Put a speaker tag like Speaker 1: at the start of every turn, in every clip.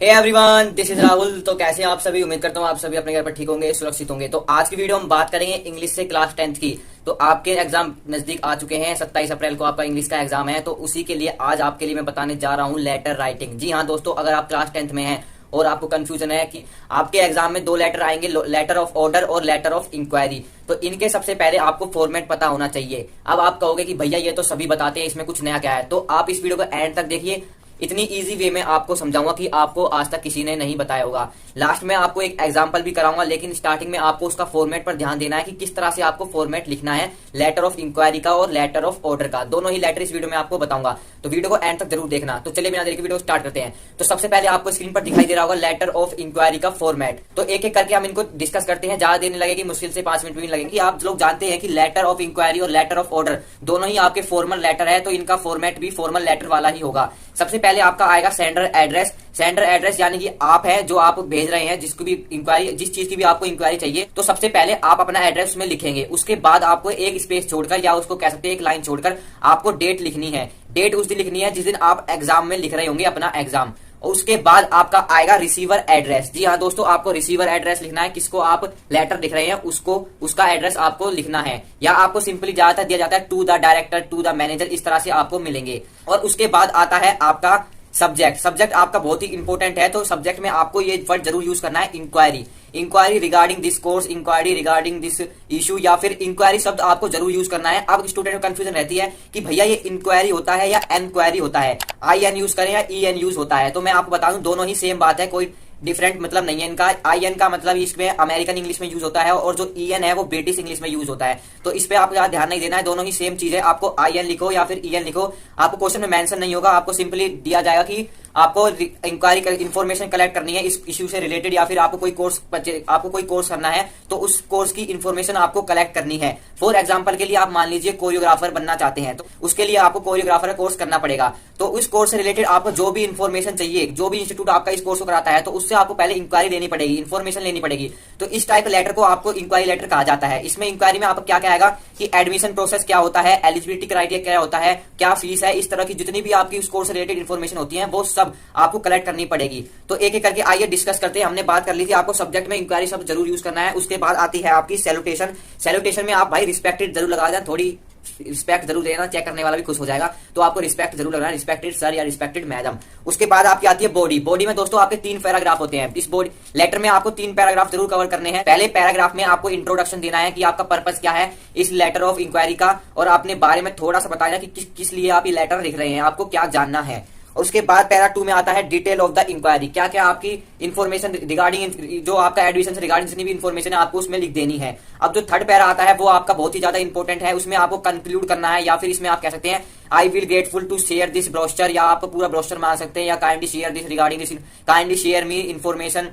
Speaker 1: Hey everyone, this is Rahul. तो कैसे हैं आप सभी? उम्मीद करता हूँ आप सभी अपने घर पर ठीक होंगे, सुरक्षित होंगे। तो आज की वीडियो हम बात करेंगे इंग्लिश से क्लास 10th की। तो आपके एग्जाम नजदीक आ चुके हैं, 27 अप्रैल को आपका इंग्लिश का एग्जाम है। तो उसी के लिए आज आपके लिए मैं बताने जा रहा हूँ लेटर राइटिंग। जी हाँ दोस्तों, अगर आप क्लास 10th में हैं और आपको कंफ्यूजन है कि आपके एग्जाम में दो लेटर आएंगे, लेटर ऑफ ऑर्डर और लेटर ऑफ इंक्वायरी, तो इनके सबसे पहले आपको फॉर्मेट पता होना चाहिए। अब आप कहोगे कि भैया ये तो सभी बताते हैं, इसमें कुछ नया क्या है? तो आप इस वीडियो को एंड तक देखिए। इतनी इजी वे में आपको समझाऊंगा कि आपको आज तक किसी ने नहीं बताया होगा। लास्ट में आपको एक एग्जांपल भी कराऊंगा, लेकिन स्टार्टिंग में आपको उसका फॉर्मेट पर ध्यान देना है कि किस तरह से आपको फॉर्मेट लिखना है लेटर ऑफ इंक्वायरी का और लेटर ऑफ ऑर्डर का। दोनों ही लेटर इस वीडियो में आपको बताऊंगा, तो वीडियो को एंड तक जरूर देखना। तो चलिए बिना देरी के वीडियो स्टार्ट करते हैं। तो सबसे पहले आपको स्क्रीन पर दिखाई दे रहा होगा लेटर ऑफ इंक्वायरी का फॉर्मेट। तो एक एक करके हम इनको डिस्कस करते हैं, ज्यादा देर नहीं लगेगी, मुश्किल से 5 मिनट भी नहीं लगेगी। आप लोग जानते हैं कि लेटर ऑफ इंक्वायरी और लेटर ऑफ ऑर्डर दोनों ही आपके फॉर्मल लेटर है, तो इनका फॉर्मेट भी फॉर्मल लेटर वाला ही होगा। सबसे पहले आपका आएगा सेंडर एड्रेस। सेंडर एड्रेस यानी कि आप है जो आप भेज रहे हैं, जिसको भी इंक्वायरी, जिस चीज की भी आपको इंक्वायरी चाहिए, तो सबसे पहले आप अपना एड्रेस में लिखेंगे। उसके बाद आपको एक स्पेस छोड़कर, या उसको कह सकते हैं एक लाइन छोड़कर, आपको डेट लिखनी है। डेट उस दिन लिखनी है जिस दिन आप एग्जाम में लिख रहे होंगे अपना एग्जाम। उसके बाद आपका आएगा रिसीवर एड्रेस। जी हाँ दोस्तों, आपको रिसीवर एड्रेस लिखना है। किसको आप लेटर लिख रहे हैं उसको, उसका एड्रेस आपको लिखना है, या आपको सिंपली ज्यादातर दिया जाता है to the director, to the manager, इस तरह से आपको मिलेंगे। और उसके बाद आता है आपका सब्जेक्ट। सब्जेक्ट आपका बहुत ही इंपॉर्टेंट है, तो सब्जेक्ट में आपको ये वर्ड जरूर यूज करना है, inquiry. Inquiry regarding this course, inquiry regarding this issue, या फिर इंक्वायरी शब्द आपको जरूर यूज करना है। अब स्टूडेंट में कंफ्यूजन रहती है कि भैया ये इंक्वायरी होता है या एनक्वायरी होता है, IN यूज करें या EN यूज होता है। तो मैं आपको बता दूं, दोनों ही सेम बात है, कोई डिफरेंट मतलब नहीं है इनका। IN का मतलब इसमें अमेरिकन इंग्लिश में यूज होता है, और जो EN है वो ब्रिटिश इंग्लिश में यूज होता है। तो इस पे आपको ध्यान नहीं देना है, दोनों ही सेम चीज है। आपको IN लिखो या फिर EN लिखो, आपको क्वेश्चन में मेंशन नहीं होगा। आपको सिंपली दिया जाएगा कि आपको इंक्वायरी इंफॉर्मेशन कलेक्ट करनी है इस इश्यू से रिलेटेड, या फिर आपको कोई कोर्स करना है, तो उस कोर्स की इंफॉर्मेशन आपको कलेक्ट करनी है। फॉर एग्जांपल के लिए आप मान लीजिए कोरियोग्राफर बनना चाहते हैं, तो उसके लिए आपको कोरियोग्राफर का कोर्स करना पड़ेगा। तो उस कोर्स से रिलेटेड आपको जो भी इंफॉर्मेशन चाहिए, जो भी इंस्टीट्यूट आपका इस कोर्स को कराता है, तो उससे आपको पहले इंक्वायरी लेनी पड़ेगी, इन्फॉर्मेशन लेनी पड़ेगी। तो इस टाइप लेटर को आपको इंक्वायरी लेटर कहा जाता है। इसमें इंक्वायरी में आपको क्या क्या आएगा कि एडमिशन प्रोसेस क्या होता है, एलिजिबिलिटी क्राइटेरिया क्या होता है, क्या फीस है, इस तरह की जितनी भी आपकी उस कोर्स से रिलेटेड इन्फॉर्मेशन होती है, वो सब आपको कलेक्ट करनी पड़ेगी। तो एक एक करके आइए डिस्कस करते हैं। हमने बात कर ली थी आपको सब्जेक्ट में इंक्वायरी शब्द जरूर यूज करना है। उसके बाद आती है आपकी सैल्यूटेशन। सैल्यूटेशन में आप भाई रिस्पेक्टेड जरूर लगा देना, थोड़ी रिस्पेक्ट जरूर देना, चेक करने वाला भी खुश हो जाएगा। तो आपको रिस्पेक्ट जरूर लगाना, रिस्पेक्टेड सर या रिस्पेक्टेड मैडम। उसके बाद आपकी आती है बॉडी। बॉडी में दोस्तों आपके 3 पैराग्राफ होते हैं। इस बॉडी लेटर में आपको 3 पैराग्राफ जरूर कवर करने हैं। पहले पैराग्राफ में आपको इंट्रोडक्शन देना है कि आपका पर्पस क्या है इस लेटर ऑफ इंक्वायरी का, और अपने बारे में थोड़ा सा बताना कि किस लिए आप ये लेटर लिख रहे हैं, आपको क्या जानना है। उसके बाद पैरा 2 में आता है डिटेल ऑफ द इंक्वायरी। क्या क्या आपकी इन्फॉर्मेशन रिगार्डिंग, जो आपका एडमिशन से रिगार्डिंग जितनी भी इन्फॉर्मेशन है आपको उसमें लिख देनी है। अब जो थर्ड पैरा आता है वो आपका बहुत ही ज्यादा इंपॉर्टेंट है। उसमें आपको कंक्लूड करना है, या फिर इसमें आप कह सकते हैं I will grateful to share this brochure, या आप पूरा ब्रोशर मान सकते हैं, या kindly share this regarding this, kindly share me information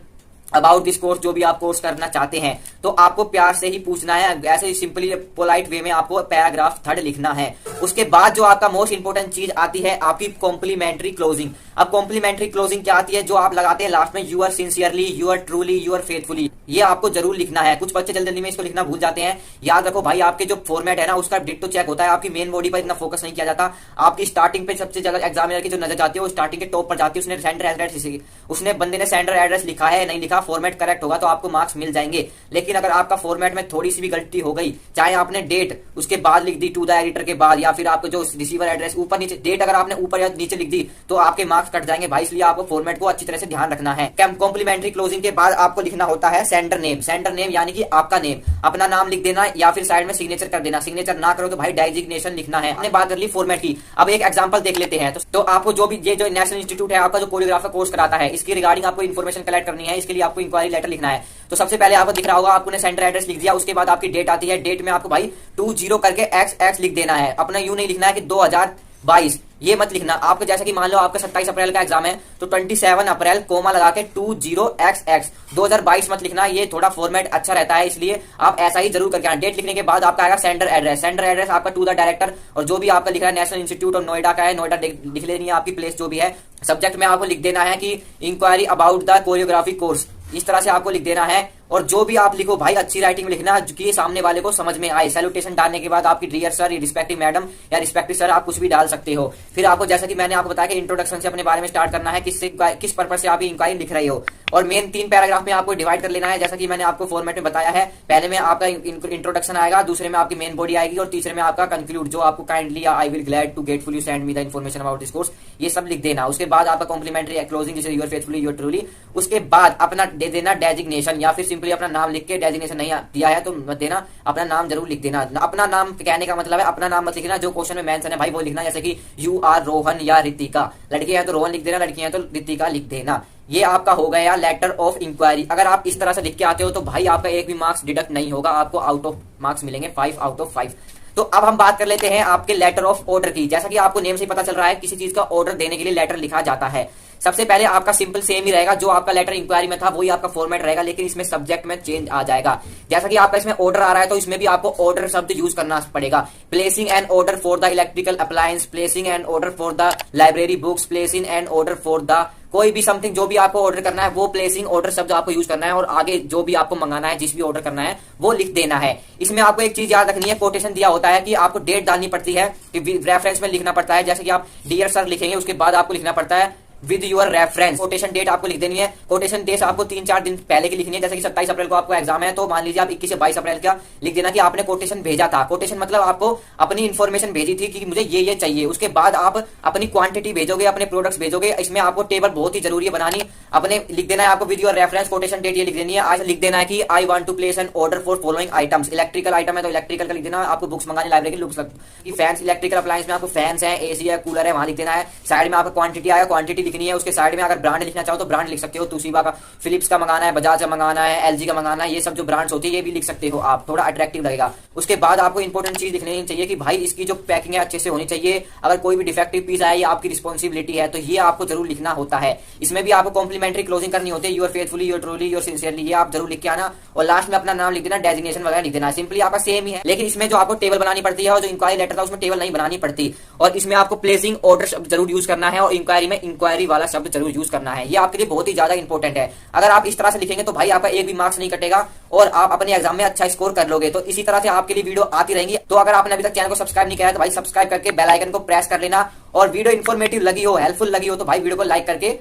Speaker 1: about this course, जो भी आप कोर्स करना चाहते हैं। तो आपको प्यार से ही पूछना है, ऐसे ही सिंपली पोलाइट वे में आपको पैराग्राफ 3 लिखना है। उसके बाद जो आपका मोस्ट इंपोर्टेंट चीज आती है आपकी कॉम्प्लीमेंट्री क्लोजिंग। अब कॉम्प्लीमेंट्री क्लोजिंग क्या आती है? जो आप लगाते हैं लास्ट में, your sincerely, your truly, your faithfully, ये आपको जरूर लिखना है। कुछ बच्चे जल्दी में इसको लिखना भूल जाते हैं। याद रखो भाई, आपके जो फॉर्मेट है ना उसका डिट्टो चेक होता है, आपकी मेन बॉडी पर इतना फोकस नहीं किया जाता। आपकी स्टार्टिंग पे सबसे ज्यादा एग्जामिनर की जो नजर जाती है वो स्टार्टिंग के टॉप पर जाती है। उसने सेंटर एड्रेस, उसने बंदे ने सेंटर एड्रेस लिखा है नहीं लिखा, फॉर्मेट करेक्ट होगा तो आपको मार्क्स मिल जाएंगे। लेकिन अगर आपका फॉर्मेट में थोड़ी सी भी गलती हो गई, चाहे आपने डेट उसके बाद लिख दी टू द एडिटर के बाद, या फिर आपको जो रिसीवर एड्रेस ऊपर नीचे, डेट अगर आपने ऊपर या नीचे लिख दी तो आपके मार्क्स कट जाएंगे भाई। इसलिए आपको फॉर्मेट को अच्छी तरह से ध्यान रखना है। कॉम्प्लीमेंट्री क्लोजिंग के बाद आपको लिखना होता है सेंडर नेम। सेंडर नेम यानी कि आपका नेम, अपना नाम लिख देना, या फिर साइड में सिग्नेचर कर देना। सिग्नेचर ना करो तो भाई डेजिग्नेशन लिखना है। हमने बात कर ली फॉर्मेट की, अब एक एग्जांपल देख लेते हैं। तो आपको जो भी ये जो नेशनल इंस्टीट्यूट है आपका जो कोरियोग्राफर कोर्स कराता है, इसकी रिगार्डिंग आपको इन्फॉर्मेशन कलेक्ट करनी है। इसके लिए आपको इंक्वायरी लेटर लिखना है। तो सबसे पहले आपको दिख रहा होगा, आपने सेंटर एड्रेस लिख दिया। उसके बाद आपकी डेट आती है। डेट में आपको भाई 20 करके XX लिख देना है। अपना यूं नहीं लिखना है कि 2022, ये मत लिखना। आपको जैसे कि मान लो आपका 27 अप्रैल का एग्जाम है, तो 27 अप्रैल कोमा लगा के 20XX, 2022 मत लिखना। ये थोड़ा फॉर्मेट अच्छा रहता है, इसलिए आप ऐसा ही जरूर करके आना। डेट लिखने के बाद आपका आएगा सेंटर एड्रेस। सेंटर एड्रेस आपका टू द डायरेक्टर, और जो भी आपका लिख रहा है नेशनल इंस्टीट्यूट और नोएडा का है, नोएडा लिख लेनी है आपकी प्लेस जो भी है। सब्जेक्ट में आपको लिख देना है कि inquiry about the choreography course, इस तरह से आपको लिख देना है। और जो भी आप लिखो भाई अच्छी राइटिंग में लिखना कि ये सामने वाले को समझ में आए। सैल्यूटेशन डालने के बाद आपकी डियर सर, रिस्पेक्टिव मैडम या रिस्पेक्टिव सर आप कुछ भी डाल सकते हो। फिर आपको जैसा कि मैंने आपको बताया कि इंट्रोडक्शन से अपने बारे में स्टार्ट करना है, किस पर्पज से आप इंक्वायरी लिख रहे हो, और मेन 3 पैराग्राफ में आपको डिवाइड कर लेना है जैसा कि मैंने आपको फॉर्मेट में बताया है। पहले में आपका इंट्रोडक्शन आएगा, दूसरे में आपकी मेन बॉडी आएगी और तीसरे में आपका कंक्लूड, जो आपको kindly I will glad to grateful you send me the information about this course, ये सब लिख देना। उसके बाद आपका कॉम्प्लीमेंट्री क्लोजिंग जैसे योर फेथफुली योर ट्रूली। उसके बाद अपना दे देना डेजिग्नेशन, या फिर सिंपली अपना नाम लिख के, डेजिग्नेशन नहीं दिया है तो मत देना, अपना नाम जरूर लिख देना। अपना नाम कहने का मतलब है अपना नाम मत लिखना, जो क्वेश्चन में मेंशन है भाई वो लिखना, जैसे कि यू आर रोहन या रितिका। लड़के हैं तो रोहन लिख देना, लड़की हैं तो रितिका लिख देना। ये आपका हो गया लेटर ऑफ इंक्वायरी। अगर आप इस तरह से लिख के आते हो तो भाई आपका एक भी मार्क्स डिडक्ट नहीं होगा, आपको आउट ऑफ मार्क्स मिलेंगे 5 आउट ऑफ 5। तो अब हम बात कर लेते हैं आपके लेटर ऑफ ऑर्डर की। जैसा कि आपको नेम से पता चल रहा है, किसी चीज का ऑर्डर देने के लिए लेटर लिखा जाता है। सबसे पहले आपका सिंपल सेम ही रहेगा, जो आपका लेटर इंक्वायरी में था वही आपका फॉर्मेट रहेगा, लेकिन इसमें सब्जेक्ट में चेंज आ जाएगा। जैसा कि आपका इसमें ऑर्डर आ रहा है तो इसमें भी आपको ऑर्डर शब्द यूज करना पड़ेगा। Placing an order for the electrical appliance, placing an order for the library books, placing an order for the कोई भी समथिंग, जो भी आपको ऑर्डर करना है वो प्लेसिंग ऑर्डर शब्द आपको यूज करना है, और आगे जो भी आपको मंगाना है, जिस भी ऑर्डर करना है वो लिख देना है। इसमें आपको एक चीज याद रखनी है, कोटेशन दिया होता है कि आपको डेट डालनी पड़ती है, रेफरेंस में लिखना पड़ता है। जैसे कि आप डियर सर लिखेंगे, उसके बाद आपको लिखना पड़ता है with your reference. Quotation date आपको लिख देनी है। कोटेशन डेट आपको 3-4 दिन पहले की लिखनी है। जैसे कि 27 अप्रैल को आपको एग्जाम है तो मान लीजिए आप 21 से 22 अप्रैल का लिख देना कि आपने कोटेशन भेजा था। कोटेशन मतलब आपको अपनी इन्फॉर्मेशन भेजी थी कि मुझे ये चाहिए। उसके बाद आप अपनी क्वांटिटी भेजोगे, अपने प्रोडक्ट्स भेजोगे। इसमें आपको टेबल बहुत ही जरूरी है बनानी। अपने लिख देना है आपको with your reference, quotation date ये लिख देनी है। आज लिख देना है कि I want to place an order for following items. Electrical item है तो इलेक्ट्रिकल का लिख देना। आपको बुक्स मंगानी लाइब्रेरी की, बुक्स फैंस, इलेक्ट्रिकल अप्लायंस में आपको फैंस है, एसी है, कूलर है, वहां लिख देना है। साइड में आपका क्वांटिटी आया, क्वांटिटी लिखनी है। उसके साइड में अगर ब्रांड लिखना चाहो तो ब्रांड लिख सकते हो, तोशिबा का, फिलिप्स का मंगाना है, बजाज का मंगाना है, एलजी का मंगाना है, ये सब जो ब्रांड्स होती है ये भी लिख सकते हो आप, थोड़ा अट्रैक्टिव लगेगा। उसके बाद आपको इंपॉर्टेंट चीज लिखनी चाहिए कि भाई इसकी जो पैकिंग है अच्छे से होनी चाहिए। अगर कोई भी डिफेक्टिव पीस आया ये आपकी रिस्पॉन्सिबिलिटी है, तो ये आपको जरूर लिखना होता है। इसमें भी आपको कॉम्प्लीमेंट्री क्लोजिंग करनी होती है, your faithfully yours truly your sincerely, ये आप जरूर लिख के आना। और लास्ट में अपना नाम लिख देना, डेजिग्नेशन वगैरह लिख देना। सिंपली आपका सेम ही है, लेकिन इसमें जो आपको टेबल बनानी पड़ती है और जो इंक्वायरी लेटर था उसमें टेबल नहीं बनानी पड़ती। और इसमें आपको प्लेसिंग ऑर्डर शब्द जरूर यूज करना है, और इंक्वायरी में इंक्वायरी वाला शब्द जरूर यूज करना है। ये आपके लिए बहुत ही ज्यादा इंपॉर्टेंट है। अगर आप इस तरह से लिखेंगे तो भाई आपका एक भी मार्क्स नहीं कटेगा और आप अपने एग्जाम में अच्छा स्कोर कर लोगे। तो इसी तरह से आपके लिए वीडियो आती रहेंगी। तो अगर आपने अभी तक चैनल को सब्सक्राइब नहीं किया है तो भाई सब्सक्राइब करके बेल आइकन को प्रेस कर लेना। और वीडियो इन्फॉर्मेटिव लगी हो, हेल्पफुल लगी हो तो भाई वीडियो को लाइक करके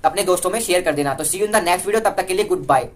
Speaker 1: अपने दोस्तों में शेयर कर देना। तो see you in the next video, तब तक के लिए गुड बाय।